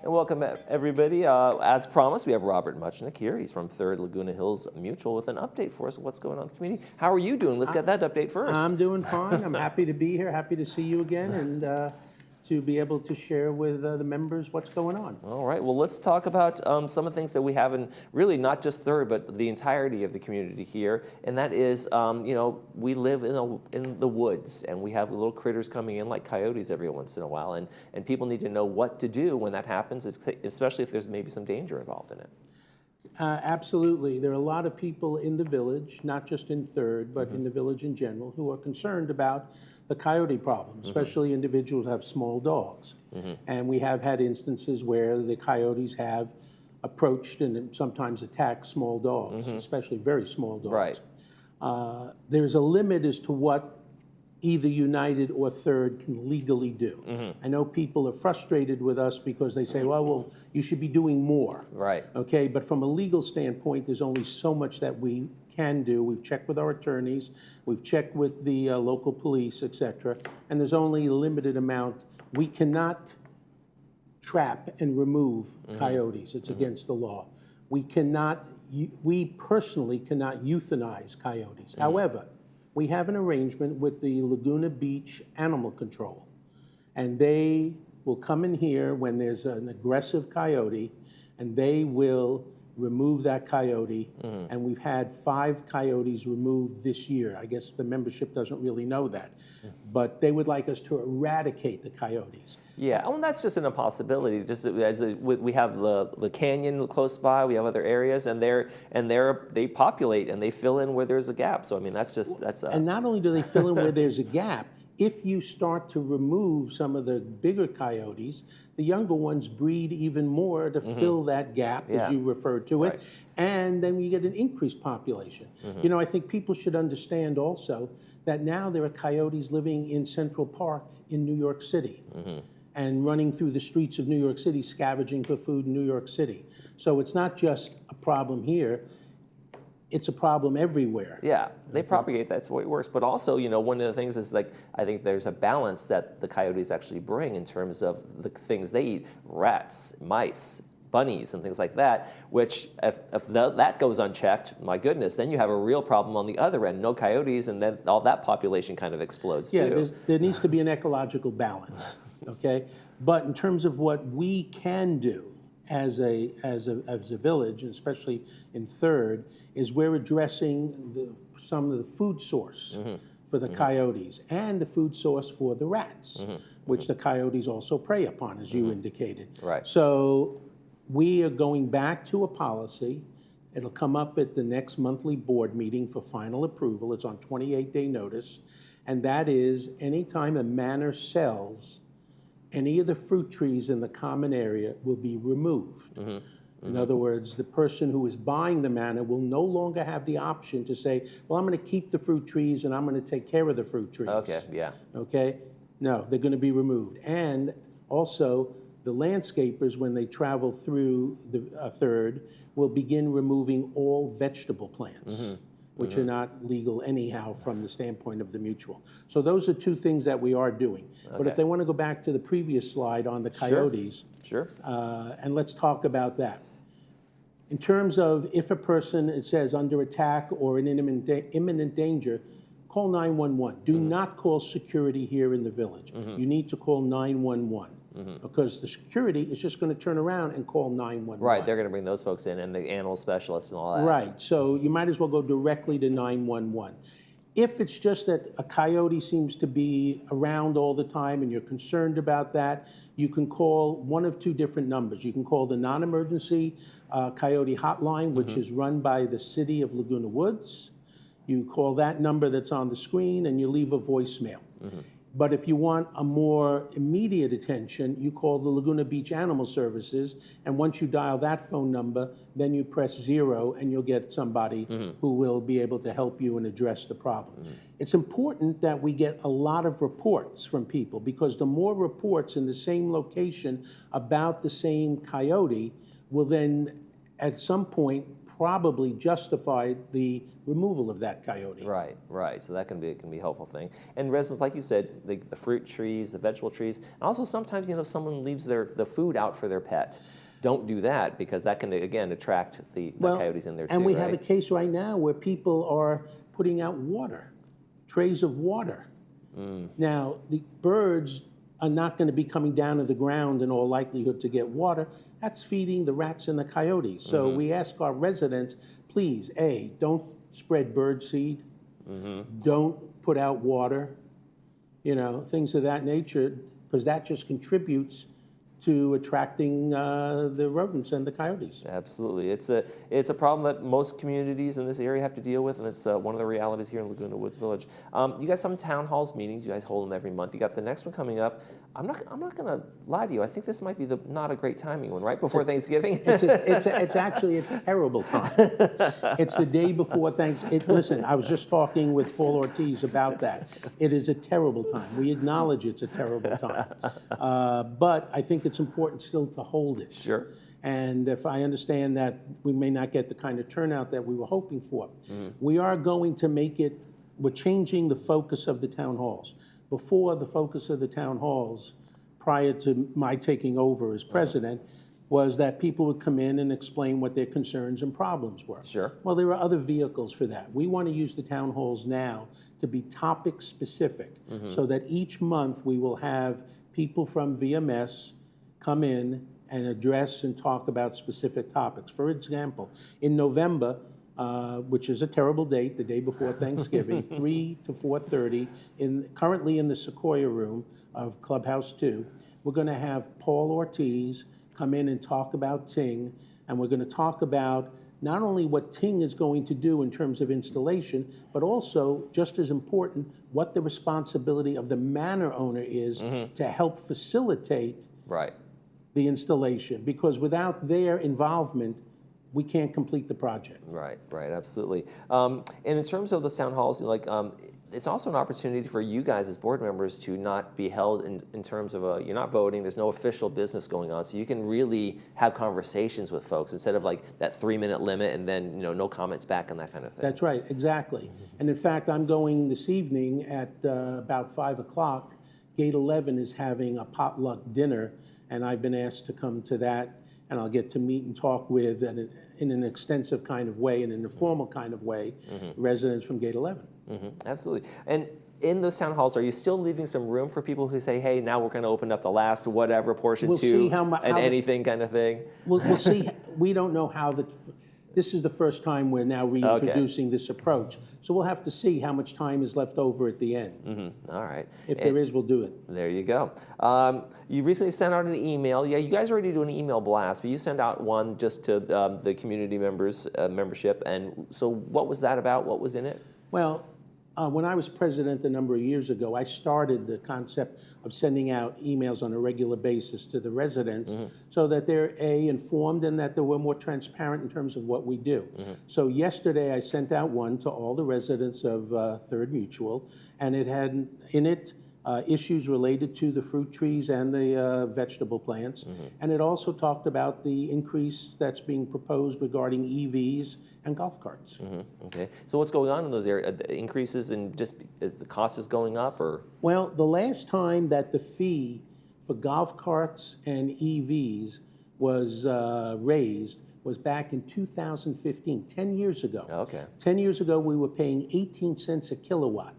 And welcome everybody. As promised, we have Robert Muchnick here. He's from 3rd Laguna Hills Mutual with an update for us of what's going on in the community. How are you doing? Let's get that update first. I'm doing fine. I'm happy to be here, happy to see you again, and to be able to share with the members what's going on. All right, well, let's talk about some of the things that we have in really not just 3rd, but the entirety of the community here. And that is, we live in the woods, and we have little critters coming in like coyotes every once in a while. And people need to know what to do when that happens, especially if there's maybe some danger involved in it. Absolutely. There are a lot of people in the village, not just in 3rd, but in the village in general, who are concerned about the coyote problem, especially individuals who have small dogs. And we have had instances where the coyotes have approached and sometimes attacked small dogs, especially very small dogs. Right. There's a limit as to what either United or 3rd can legally do. I know people are frustrated with us because they say, well, you should be doing more. Right. Okay, but from a legal standpoint, there's only so much that we can do. We've checked with our attorneys, we've checked with the local police, etc., and there's only a limited amount. We cannot trap and remove coyotes. It's against the law. We personally cannot euthanize coyotes. However, we have an arrangement with the Laguna Beach Animal Control, and they will come in here when there's an aggressive coyote, and they will remove that coyote. And we've had 5 coyotes removed this year. I guess the membership doesn't really know that, but they would like us to eradicate the coyotes. Yeah, well, that's just an impossibility. Just as we have the canyon close by, we have other areas, and they populate and they fill in where there's a gap. So I mean, that's. And not only do they fill in where there's a gap, if you start to remove some of the bigger coyotes, the younger ones breed even more to fill that gap, as you referred to it, and then you get an increased population. You know, I think people should understand also that now there are coyotes living in Central Park in New York City. And running through the streets of New York City, scavenging for food in New York City. So it's not just a problem here, it's a problem everywhere. Yeah, they propagate, that's the way it works. But also, you know, one of the things is, like, I think there's a balance that the coyotes actually bring in terms of the things they eat: rats, mice, bunnies, and things like that, which if that goes unchecked, my goodness, then you have a real problem on the other end. No coyotes, and then all that population kind of explodes too. Yeah, there needs to be an ecological balance, okay? But in terms of what we can do as a village, and especially in 3rd, is we're addressing some of the food source for the coyotes and the food source for the rats, which the coyotes also prey upon, as you indicated. Right. So we are going back to a policy. It'll come up at the next monthly board meeting for final approval. It's on 28-day notice. And that is, anytime a manor sells, any of the fruit trees in the common area will be removed. In other words, the person who is buying the manor will no longer have the option to say, well, I'm going to keep the fruit trees and I'm going to take care of the fruit trees. Okay, yeah. Okay? No, they're going to be removed. And also, the landscapers, when they travel through the 3rd, will begin removing all vegetable plants, which are not legal anyhow from the standpoint of the mutual. So those are 2 things that we are doing. Okay. But if they want to go back to the previous slide on the coyotes, Sure. And let's talk about that. In terms of if a person, it says, under attack or in imminent danger, call 911. Do not call security here in the village. You need to call 911. Because the security is just going to turn around and call 911. Right, they're going to bring those folks in, and the animal specialists and all that. Right, so you might as well go directly to 911. If it's just that a coyote seems to be around all the time and you're concerned about that, you can call one of 2 different numbers. You can call the non-emergency coyote hotline, which is run by the city of Laguna Woods. You call that number that's on the screen and you leave a voicemail. But if you want a more immediate attention, you call the Laguna Beach Animal Services, and once you dial that phone number, then you press 0 and you'll get somebody who will be able to help you and address the problem. It's important that we get a lot of reports from people, because the more reports in the same location about the same coyote will then at some point probably justify the removal of that coyote. Right, right. So that can be a helpful thing. And residents, like you said, the fruit trees, the vegetable trees, and also sometimes someone leaves the food out for their pet. Don't do that because that can again attract the coyotes in there too. And we right? have a case right now where people are putting out water, trays of water. Now the birds are not going to be coming down to the ground in all likelihood to get water. That's feeding the rats and the coyotes. So we ask our residents, please, A, don't spread bird seed, don't put out water, things of that nature, because that just contributes to attracting the rodents and the coyotes. Absolutely. It's a problem that most communities in this area have to deal with, and it's one of the realities here in Laguna Woods Village. You guys have some town halls meetings. You guys hold them every month. You got the next one coming up. I'm not going to lie to you. I think this might be not a great timing one, right before Thanksgiving. It's actually a terrible time. It's the day before Thanksgiving. Listen, I was just talking with Paul Ortiz about that. It is a terrible time. We acknowledge it's a terrible time. But I think it's important still to hold it. Sure. And if I understand that we may not get the kind of turnout that we were hoping for, we are going to we're changing the focus of the town halls. Before, the focus of the town halls, prior to my taking over as president, was that people would come in and explain what their concerns and problems were. Sure. Well, there are other vehicles for that. We want to use the town halls now to be topic specific, so that each month we will have people from VMS come in and address and talk about specific topics. For example, in November, which is a terrible date, the day before Thanksgiving, 3 to 4:30, currently in the Sequoia Room of Clubhouse 2, we're going to have Paul Ortiz come in and talk about Ting, and we're going to talk about not only what Ting is going to do in terms of installation, but also, just as important, what the responsibility of the manor owner is to help facilitate the installation, because without their involvement, we can't complete the project. Right, absolutely. And in terms of those town halls, it's also an opportunity for you guys as board members to not be held in terms of you're not voting, there's no official business going on, so you can really have conversations with folks instead of that 3-minute limit and then no comments back and that kind of thing. That's right, exactly. And in fact, I'm going this evening at about 5 o'clock. Gate 11 is having a potluck dinner, and I've been asked to come to that, and I'll get to meet and talk with, in an extensive kind of way, in an informal kind of way, residents from Gate 11. Absolutely. And in those town halls, are you still leaving some room for people who say, hey, now we're going to open up the last whatever portion anything kind of thing? We'll see. We don't know how this is the first time we're now reintroducing this approach. So we'll have to see how much time is left over at the end. All right. If there is, we'll do it. There you go. You recently sent out an email. Yeah, you guys already do an email blast, but you sent out one just to the community members membership. And so what was that about? What was in it? Well, when I was president a number of years ago, I started the concept of sending out emails on a regular basis to the residents so that they're informed and that they were more transparent in terms of what we do. So yesterday I sent out one to all the residents of Third Mutual, and it had in it issues related to the fruit trees and the vegetable plants. And it also talked about the increase that's being proposed regarding EVs and golf carts. Okay. So what's going on in those areas? Increases in is the cost is going up, or? Well, the last time that the fee for golf carts and EVs was raised was back in 2015, 10 years ago. Okay. 10 years ago, we were paying 18 cents a kilowatt.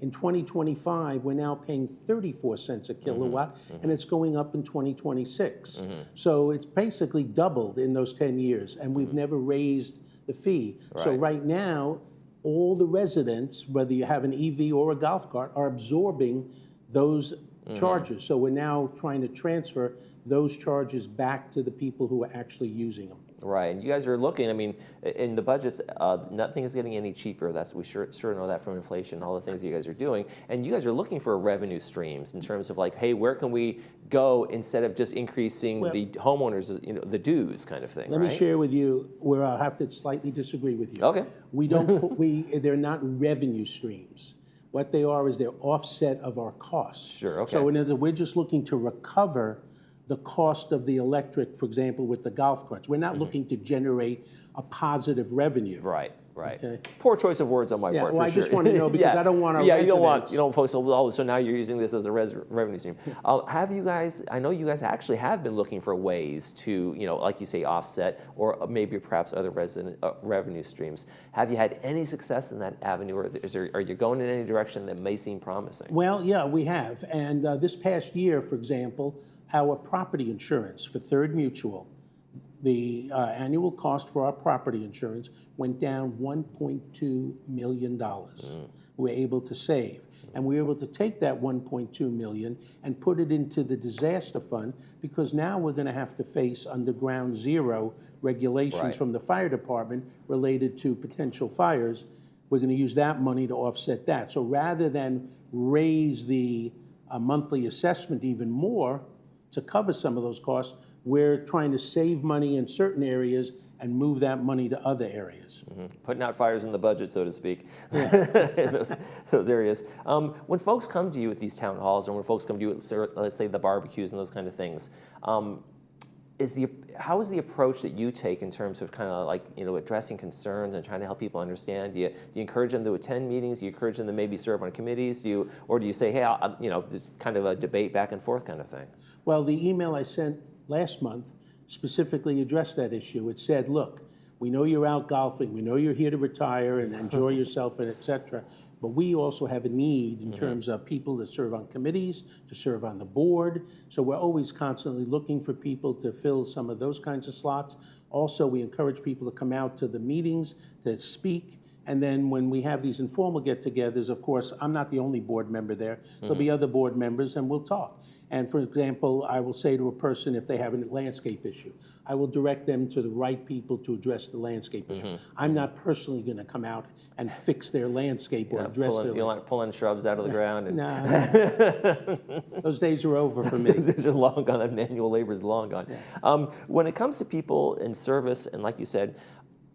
In 2025, we're now paying 34 cents a kilowatt, and it's going up in 2026. So it's basically doubled in those 10 years, and we've never raised the fee. So right now, all the residents, whether you have an EV or a golf cart, are absorbing those charges. So we're now trying to transfer those charges back to the people who are actually using them. Right, and you guys are looking, I mean, in the budgets, nothing is getting any cheaper. We sure know that from inflation, all the things you guys are doing. And you guys are looking for revenue streams in terms of hey, where can we go instead of just increasing the homeowners, the dues kind of thing, Let me share with you where I'll have to slightly disagree with you. Okay. They're not revenue streams. What they are is they're offset of our costs. Sure, okay. So in other words, we're just looking to recover the cost of the electric, for example, with the golf carts. We're not looking to generate a positive revenue. Right, right. Okay. Poor choice of words on my part, Well, for I sure. just want to know because I don't want our you residents. don't folks, oh, so now you're using this as a revenue stream. Have you guys, I know you guys actually have been looking for ways to, like you say, offset or maybe perhaps other revenue streams. Have you had any success in that avenue, or are you going in any direction that may seem promising? Well, yeah, we have. And this past year, for example, our property insurance for Third Mutual, the annual cost for our property insurance went down $1.2 million. We were able to save. And we were able to take that $1.2 million and put it into the disaster fund, because now we're going to have to face under ground zero regulations from the fire department related to potential fires. We're going to use that money to offset that. So rather than raise the monthly assessment even more to cover some of those costs, we're trying to save money in certain areas and move that money to other areas. Putting out fires in the budget, so to speak, in those areas. When folks come to you with these town halls, or when folks come to you with, let's say, the barbecues and those kind of things, how is the approach that you take in terms of kind of like, addressing concerns and trying to help people understand? Do you encourage them to attend meetings? Do you encourage them to maybe serve on committees? Or do you say, hey, there's kind of a debate back and forth kind of thing? Well, the email I sent last month specifically addressed that issue. It said, look, we know you're out golfing, we know you're here to retire and enjoy yourself, and et cetera, but we also have a need in terms of people to serve on committees, to serve on the board. So we're always constantly looking for people to fill some of those kinds of slots. Also, we encourage people to come out to the meetings to speak. And then when we have these informal get-togethers, of course, I'm not the only board member there. There'll be other board members, and we'll talk. And for example, I will say to a person, if they have a landscape issue, I will direct them to the right people to address the landscape issue. I'm not personally going to come out and fix their landscape or address their landscape. You like pulling shrubs out of the ground? And No, those days are over for me. Those days are long gone. That manual labor is long gone. Yeah. When it comes to people in service, and like you said,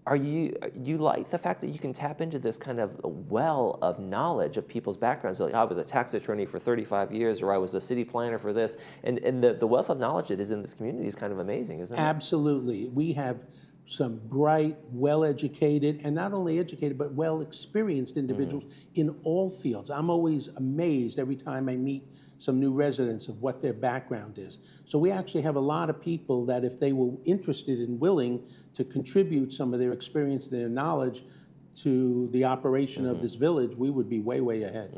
do you like the fact that you can tap into this kind of well of knowledge of people's backgrounds? Like, I was a tax attorney for 35 years, or I was a city planner for this. And the wealth of knowledge that is in this community is kind of amazing, isn't it? Absolutely. We have some bright, well-educated, and not only educated, but well-experienced individuals in all fields. I'm always amazed every time I meet some new residents of what their background is. So we actually have a lot of people that, if they were interested and willing to contribute some of their experience, their knowledge to the operation of this village, we would be way, way ahead.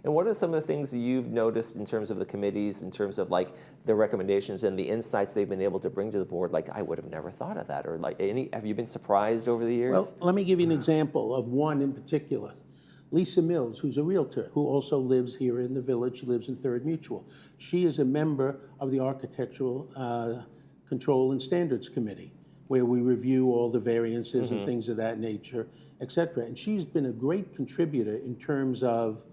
And what are some of the things you've noticed in terms of the committees, in terms of like the recommendations and the insights they've been able to bring to the board? Like, I would have never thought of that. Or like, have you been surprised over the years? Well, let me give you an example of one in particular. Lisa Mills, who's a realtor, who also lives here in the village. She lives in Third Mutual. She is a member of the Architectural Control and Standards Committee, where we review all the variances and things of that nature, et cetera. And she's been a great contributor in terms of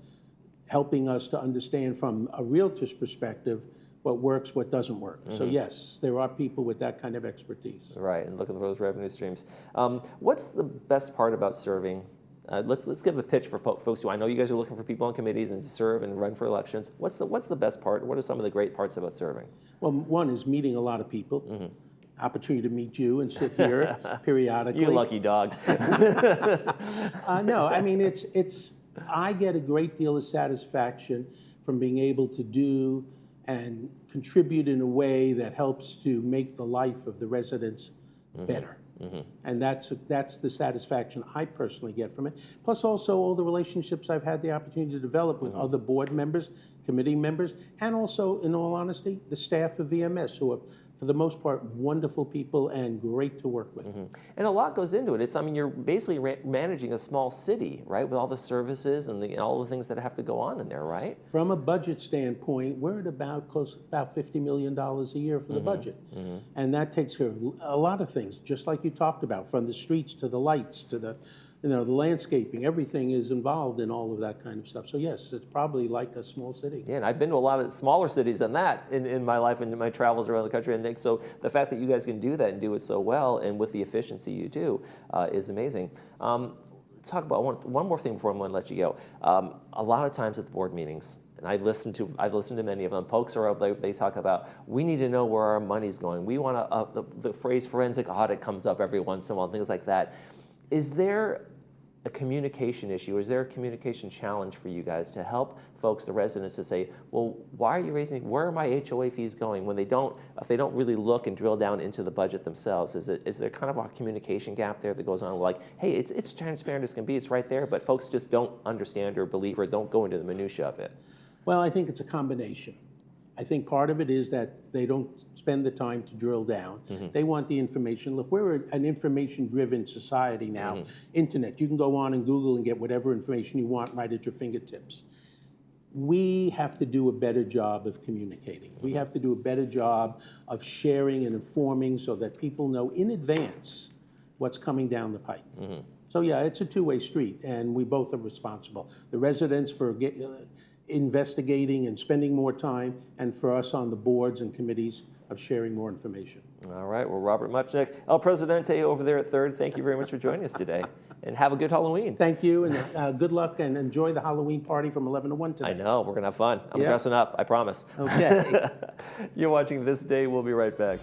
helping us to understand from a realtor's perspective what works, what doesn't work. So yes, there are people with that kind of expertise. Right, and look at those revenue streams. What's the best part about serving? Let's give a pitch for folks who, I know you guys are looking for people on committees and to serve and run for elections. What's the best part? What are some of the great parts about serving? Well, one is meeting a lot of people. Opportunity to meet you and sit here periodically. You lucky dog. No, I mean, I get a great deal of satisfaction from being able to do and contribute in a way that helps to make the life of the residents better. And that's the satisfaction I personally get from it. Plus also all the relationships I've had the opportunity to develop with other board members, committee members, and also, in all honesty, the staff of VMS, who are, for the most part, wonderful people and great to work with. And a lot goes into it. you're basically managing a small city, right, with all the services and all the things that have to go on in there, right? From a budget standpoint, we're at about $50 million a year for the budget. And that takes care of a lot of things, just like you talked about, from the streets to the lights to the the landscaping, everything is involved in all of that kind of stuff. So yes, it's probably like a small city. Yeah, and I've been to a lot of smaller cities than that in my life and in my travels around the country. And so the fact that you guys can do that and do it so well and with the efficiency you do is amazing. Talk about one more thing before I'm going to let you go. A lot of times at the board meetings, I've listened to many of them. Folks are they talk about, we need to know where our money's going. We want to, the phrase forensic audit comes up every once in a while, things like that. Is there a communication issue? Is there a communication challenge for you guys to help folks, the residents, to say, well, why are you raising, where are my HOA fees going? When if they don't really look and drill down into the budget themselves, is there kind of a communication gap there that goes on, like, hey, it's transparent as can be, it's right there, but folks just don't understand or believe or don't go into the minutia of it? Well, I think it's a combination. I think part of it is that they don't spend the time to drill down. They want the information. Look, we're an information-driven society now. Internet, you can go on and Google and get whatever information you want right at your fingertips. We have to do a better job of communicating. We have to do a better job of sharing and informing so that people know in advance what's coming down the pike. So yeah, it's a two-way street, and we both are responsible. The residents for investigating and spending more time, and for us on the boards and committees of sharing more information. All right, well, Robert Muchnick, El Presidente over there at Third, thank you very much for joining us today, and have a good Halloween. Thank you, and good luck, and enjoy the Halloween party from 11 to 1 today. I know, we're gonna have fun. I'm dressing up, I promise. Okay. You're watching This Day, we'll be right back.